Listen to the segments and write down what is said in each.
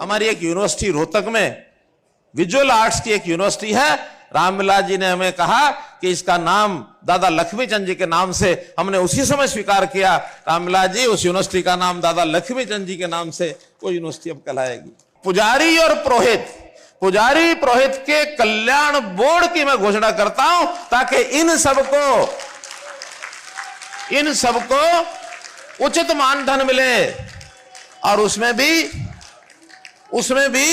हमारी एक यूनिवर्सिटी रोहतक में विजुअल आर्ट्स की एक यूनिवर्सिटी है, रामविलास जी ने हमें कहा कि इसका नाम दादा लक्ष्मीचंद जी के नाम से, हमने उसी समय स्वीकार किया, रामविलास जी उस यूनिवर्सिटी का नाम दादा लक्ष्मीचंद जी के नाम से वो यूनिवर्सिटी अब कहलाएगी। पुजारी और पुरोहित, पुजारी पुरोहित के कल्याण बोर्ड की मैं घोषणा करता हूं, ताकि इन सबको उचित मानधन मिले, और उसमें भी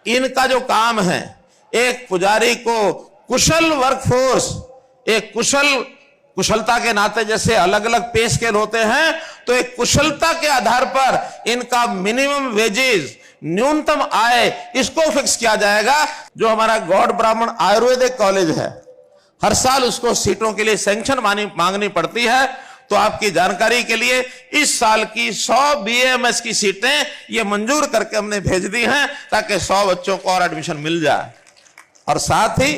इनका जो काम है, एक पुजारी को कुशल वर्कफोर्स, एक कुशलता के नाते, जैसे अलग अलग पे स्केल होते हैं, तो एक कुशलता के आधार पर इनका मिनिमम वेजेस, न्यूनतम आय, इसको फिक्स किया जाएगा। जो हमारा गौड़ ब्राह्मण आयुर्वेदिक कॉलेज है, हर साल उसको सीटों के लिए सैंक्शन मांगनी पड़ती है। तो आपकी जानकारी के लिए इस साल की 100 बीएमएस की सीटें ये मंजूर करके हमने भेज दी हैं, ताकि 100 बच्चों को और एडमिशन मिल जाए। और साथ ही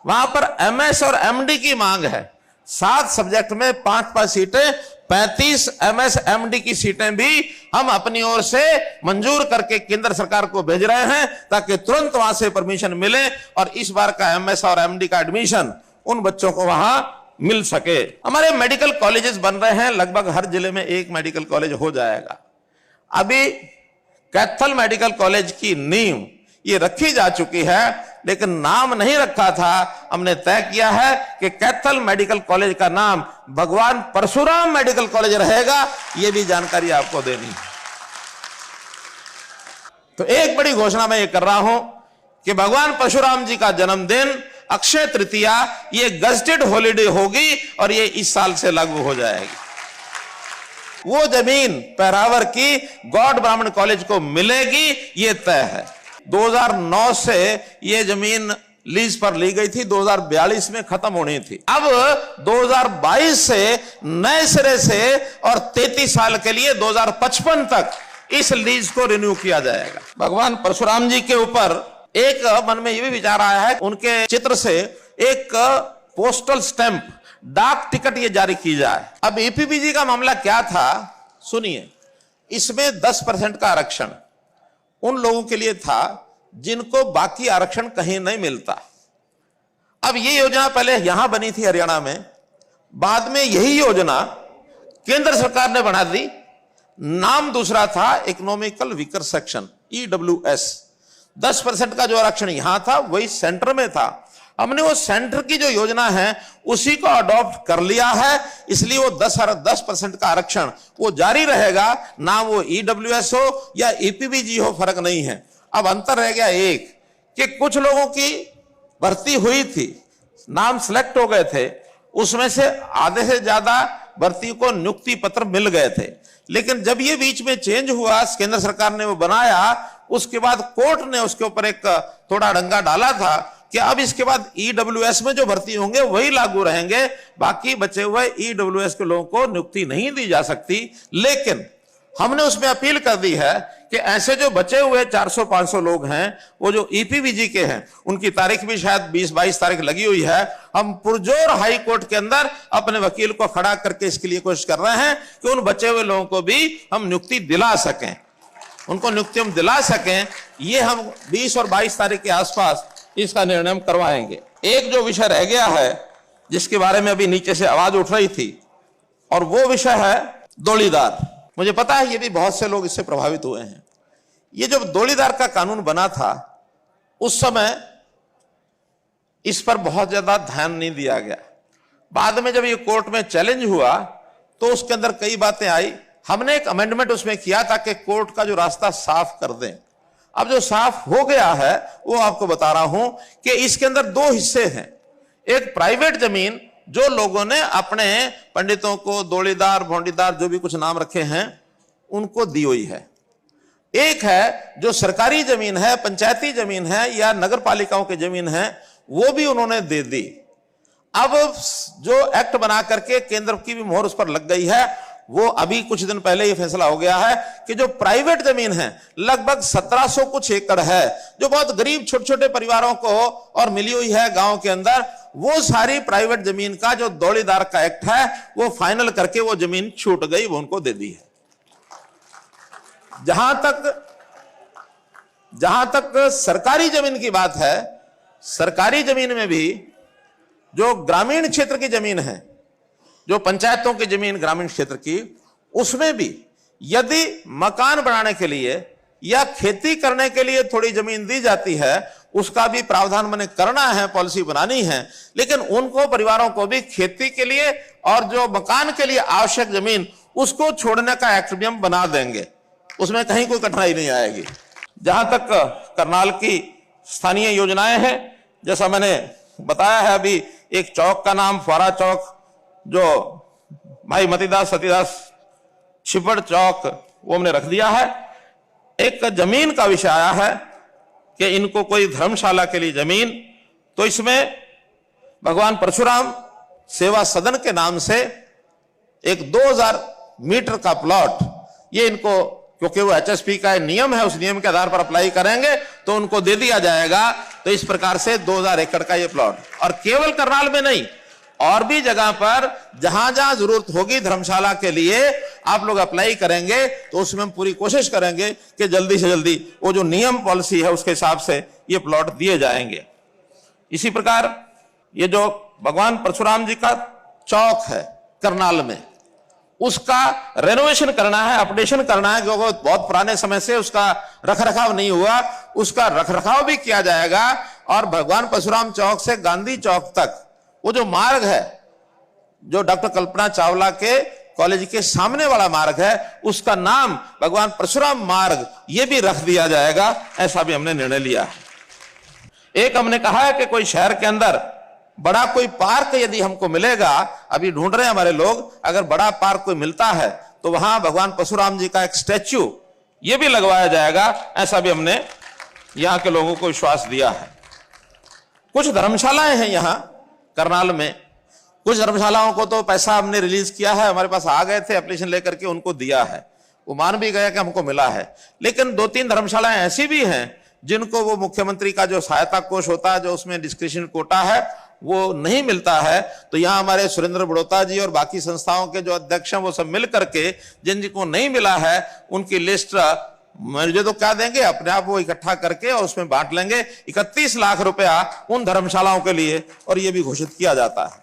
वहां पर एमएस और एमडी की मांग है, 7 सब्जेक्ट में 5-5 सीटें, 35 एमएस एमडी की सीटें भी हम अपनी ओर से मंजूर करके केंद्र सरकार को भेज रहे हैं, ताकि तुरंत वहां से परमिशन मिले और इस बार का एमएस और एमडी का एडमिशन उन बच्चों को वहां मिल सके। हमारे मेडिकल कॉलेजेस बन रहे हैं, लगभग हर जिले में एक मेडिकल कॉलेज हो जाएगा। अभी कैथल मेडिकल कॉलेज की नींव ये रखी जा चुकी है, लेकिन नाम नहीं रखा था। हमने तय किया है कि कैथल मेडिकल कॉलेज का नाम भगवान परशुराम मेडिकल कॉलेज रहेगा। यह भी जानकारी आपको देनी है। तो एक बड़ी घोषणा मैं ये कर रहा हूं कि भगवान परशुराम जी का जन्मदिन अक्षय तृतीया ये गजेटेड हॉलिडे होगी, और ये इस साल से लागू हो जाएगी। वो जमीन पैरावर की गौड़ ब्राह्मण कॉलेज को मिलेगी, ये तय है। 2009 से ये जमीन लीज पर ली गई थी, 2042 में खत्म होनी थी। अब 2022 से नए सिरे से और 33 साल के लिए 2055 तक इस लीज को रिन्यू किया जाएगा। भगवान परशुराम जी के ऊपर एक मन में यह भी विचार आया है, उनके चित्र से एक पोस्टल स्टैंप, डाक टिकट ये जारी की जाए। अब ईपीबीजी का मामला क्या था सुनिए। इसमें 10% का आरक्षण उन लोगों के लिए था जिनको बाकी आरक्षण कहीं नहीं मिलता। अब ये योजना पहले यहां बनी थी हरियाणा में, बाद में यही योजना केंद्र सरकार ने बना दी। नाम दूसरा था, इकोनॉमिकल वीकर सेक्शन, EWS। 10% का जो आरक्षण यहां था वही सेंटर में था। हमने वो सेंटर की जो योजना है उसी को अडॉप्ट कर लिया है, इसलिए वो 10% का आरक्षण वो जारी रहेगा, ना वो EWS हो या EPBG हो, फर्क नहीं है। अब अंतर रह गया एक कि कुछ लोगों की भर्ती हुई थी, नाम सिलेक्ट हो गए थे, उसमें से आधे से ज्यादा भर्ती को नियुक्ति पत्र मिल गए थे। लेकिन जब ये बीच में चेंज हुआ, केंद्र सरकार ने वो बनाया, उसके बाद कोर्ट ने उसके ऊपर एक थोड़ा डंगा डाला था कि अब इसके बाद EWS में जो भर्ती होंगे वही लागू रहेंगे, बाकी बचे हुए EWS के लोगों को नियुक्ति नहीं दी जा सकती। लेकिन हमने उसमें अपील कर दी है कि ऐसे जो बचे हुए 400-500 लोग हैं, वो जो EPBG के हैं, उनकी तारीख भी शायद 20-22 तारीख लगी हुई है। हम पुरजोर हाई कोर्ट के अंदर अपने वकील को खड़ा करके इसके लिए कोशिश कर रहे हैं कि उन बचे हुए लोगों को भी हम नियुक्ति दिला सकें, उनको नियुक्ति हम दिला सकें। ये हम 20 और 22 तारीख के आसपास इसका निर्णय हम करवाएंगे। एक जो विषय रह गया है जिसके बारे में अभी नीचे से आवाज उठ रही थी, और वो विषय है दोलीदार। मुझे पता है ये भी बहुत से लोग इससे प्रभावित हुए हैं। ये जब दोलीदार का कानून बना था उस समय इस पर बहुत ज्यादा ध्यान नहीं दिया गया। बाद में जब ये कोर्ट में चैलेंज हुआ तो उसके अंदर कई बातें आई। हमने एक अमेंडमेंट उसमें किया ताकि कोर्ट का जो रास्ता साफ कर दें। अब जो साफ हो गया है वो आपको बता रहा हूं कि इसके अंदर 2 हिस्से हैं। एक प्राइवेट जमीन जो लोगों ने अपने पंडितों को दोलीदार, भोंडीदार, जो भी कुछ नाम रखे हैं, उनको दी हुई है। एक है जो सरकारी जमीन है, पंचायती जमीन है या नगर पालिकाओं की जमीन है, वो भी उन्होंने दे दी। अब जो एक्ट बना करके केंद्र की भी मोहर उस पर लग गई है, वो अभी कुछ दिन पहले ये फैसला हो गया है कि जो प्राइवेट जमीन है लगभग 1700 कुछ एकड़ है, जो बहुत गरीब छोटे छोटे परिवारों को और मिली हुई है गांव के अंदर, वो सारी प्राइवेट जमीन का जो दोलीदार का एक्ट है वो फाइनल करके वो जमीन छूट गई, वो उनको दे दी है। जहां तक सरकारी जमीन की बात है, सरकारी जमीन में भी जो ग्रामीण क्षेत्र की जमीन है, जो पंचायतों की जमीन ग्रामीण क्षेत्र की, उसमें भी यदि मकान बनाने के लिए या खेती करने के लिए थोड़ी जमीन दी जाती है, उसका भी प्रावधान मैंने करना है, पॉलिसी बनानी है। लेकिन उनको परिवारों को भी खेती के लिए और जो मकान के लिए आवश्यक जमीन उसको छोड़ने का एक्ट भी हम बना देंगे, उसमें कहीं कोई कठिनाई नहीं आएगी। जहां तक करनाल की स्थानीय योजनाएं हैं, जैसा मैंने बताया है, अभी एक चौक का नाम फुआरा चौक, जो भाई मतीदास सतीदास छिपड़ चौक, वो हमने रख दिया है। एक जमीन का विषय आया है कि इनको कोई धर्मशाला के लिए जमीन, तो इसमें भगवान परशुराम सेवा सदन के नाम से एक 2000 मीटर का प्लॉट, ये इनको, क्योंकि वो एचएसपी का नियम है, उस नियम के आधार पर अप्लाई करेंगे तो उनको दे दिया जाएगा। तो इस प्रकार से 2000 एकड़ का ये प्लॉट, और केवल करनाल में नहीं, और भी जगह पर जहां जहां जरूरत होगी धर्मशाला के लिए आप लोग अप्लाई करेंगे, तो उसमें हम पूरी कोशिश करेंगे कि जल्दी से जल्दी वो जो नियम पॉलिसी है उसके हिसाब से ये प्लॉट दिए जाएंगे। इसी प्रकार ये जो भगवान परशुराम जी का चौक है करनाल में, उसका रेनोवेशन करना है, अपडेशन करना है, क्योंकि बहुत पुराने समय से उसका रखरखाव नहीं हुआ, उसका रखरखाव भी किया जाएगा। और भगवान परशुराम चौक से गांधी चौक तक वो जो मार्ग है, जो डॉक्टर कल्पना चावला के कॉलेज के सामने वाला मार्ग है, उसका नाम भगवान परशुराम मार्ग ये भी रख दिया जाएगा, ऐसा भी हमने निर्णय लिया है। एक हमने कहा है कि कोई शहर के अंदर बड़ा कोई पार्क यदि हमको मिलेगा, अभी ढूंढ रहे हैं हमारे लोग, अगर बड़ा पार्क कोई मिलता है तो वहां भगवान परशुराम जी का एक स्टैच्यू ये भी लगवाया जाएगा, ऐसा भी हमने यहां के लोगों को विश्वास दिया है। कुछ धर्मशालाएं हैं यहां करनाल में, कुछ धर्मशालाओं को तो पैसा हमने रिलीज किया है, हमारे पास आ गए थे एप्लीकेशन लेकर के, उनको दिया है, वो मान भी गया कि हमको मिला है। लेकिन 2-3 धर्मशालाएं ऐसी भी हैं जिनको वो मुख्यमंत्री का जो सहायता कोष होता है, जो उसमें डिस्क्रिप्शन कोटा है, वो नहीं मिलता है। तो यहाँ हमारे सुरेंद्र बड़ोता जी और बाकी संस्थाओं के जो अध्यक्ष हैं वो सब मिल करके जिनको नहीं मिला है उनकी लिस्ट मुझे तो क्या देंगे, अपने आप वो इकट्ठा करके और उसमें बांट लेंगे। 31 लाख रुपया उन धर्मशालाओं के लिए, और ये भी घोषित किया जाता है।